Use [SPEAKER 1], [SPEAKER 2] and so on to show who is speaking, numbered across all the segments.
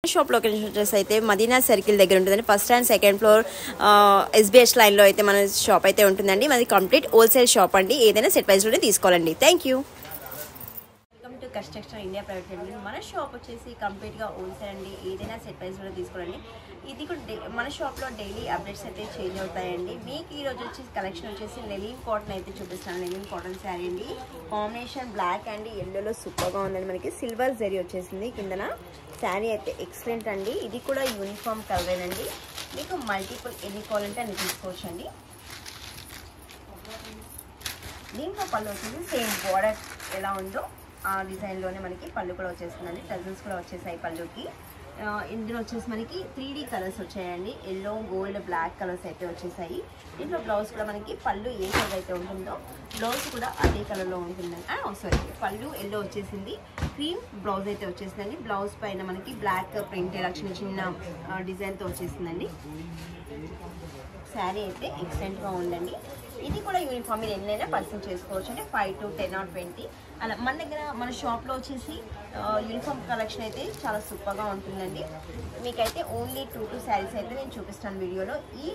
[SPEAKER 1] Shop location వచ్చేసి అయితే Madina circle దగ్గర ఉంటుందండి. First and second floor SBH లైన్లో అయితే మన షాప్ అయితే ఉంటుందండి. మాది కంప్లీట్ హోల్సేల్ షాప్ అండి. ఏదైనా సెట్ ప్రైస్లోనే తీసుకోవాలండి. Thank you. Welcome to construction India private limited. మన షాప్ వచ్చేసి కంప్లీట్గా హోల్సేల్ అండి. ఏదైనా సెట్ ప్రైస్లో తీసుకోవాలండి. ఇది కూడా మన షాప్లో డైలీ అప్డేట్స్ అయితే చేంజ్ అవుతాయండి. మీకు ఈ రోజు వచ్చేసి కలెక్షన్ వచ్చేసి లెనిన్ కాటన్ అయితే చూపిస్తాను. లెనిన్ కాటన్ శారీ అండి. కాంబినేషన్ బ్లాక్ అండ్ ఎల్లోలో సూపర్గా ఉందండి. మనకి సిల్వర్ జరీ వచ్చేసింది కిందన. శారీ అయితే ఎక్సలెంట్ అండి. ఇది కూడా యూనిఫామ్ కలరేనండి. మీకు మల్టిపుల్ ఎన్ని కావాలంటే అన్ని తీసుకోవచ్చండి. దీంట్లో పళ్ళు వచ్చేసి సేమ్ బోర్డర్ ఎలా ఉందో ఆ డిజైన్లోనే మనకి పళ్ళు కూడా వచ్చేస్తుందండి. టజల్స్ కూడా వచ్చేసాయి పళ్ళుకి. ఇందులో వచ్చేసి మనకి 3D కలర్స్ వచ్చాయండి. ఎల్లో, గోల్డ్, బ్లాక్ కలర్స్ అయితే వచ్చేసాయి. దీంట్లో బ్లౌజ్ కూడా మనకి పళ్ళు ఏ కలర్ అయితే ఉంటుందో బ్లౌజ్ కూడా అదే కలర్లో ఉంటుందండి. సారీ, పళ్ళు ఎల్లో వచ్చేసింది. క్రీమ్ బ్లౌజ్ అయితే వచ్చేసిందండి. బ్లౌజ్ పైన మనకి బ్లాక్ ప్రింట్ ఇలా చిన్న చిన్న డిజైన్తో వచ్చేసిందండి. శారీ అయితే ఎక్సలెంట్గా ఉందండి. ఇది కూడా యూనిఫామ్ మీరు ఎన్నైనా పర్సన్ చేసుకోవచ్చు అంటే 5 to 10 or 20 అలా. మన దగ్గర మన షాప్లో వచ్చేసి యూనిఫామ్ కలెక్షన్ అయితే చాలా సూపర్గా ఉంటుందండి. మీకైతే ఓన్లీ 2 శారీస్ అయితే నేను చూపిస్తాను వీడియోలో. ఈ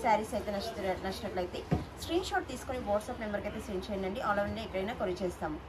[SPEAKER 1] శారీస్ అయితే నచ్చినట్లయితే స్క్రీన్ షాట్ తీసుకొని వాట్సాప్ నెంబర్కి అయితే సెండ్ చేయండి. ఆల్ ఓవర్ ఇండియా ఎక్కడైనా కొరియర్ చేస్తాము.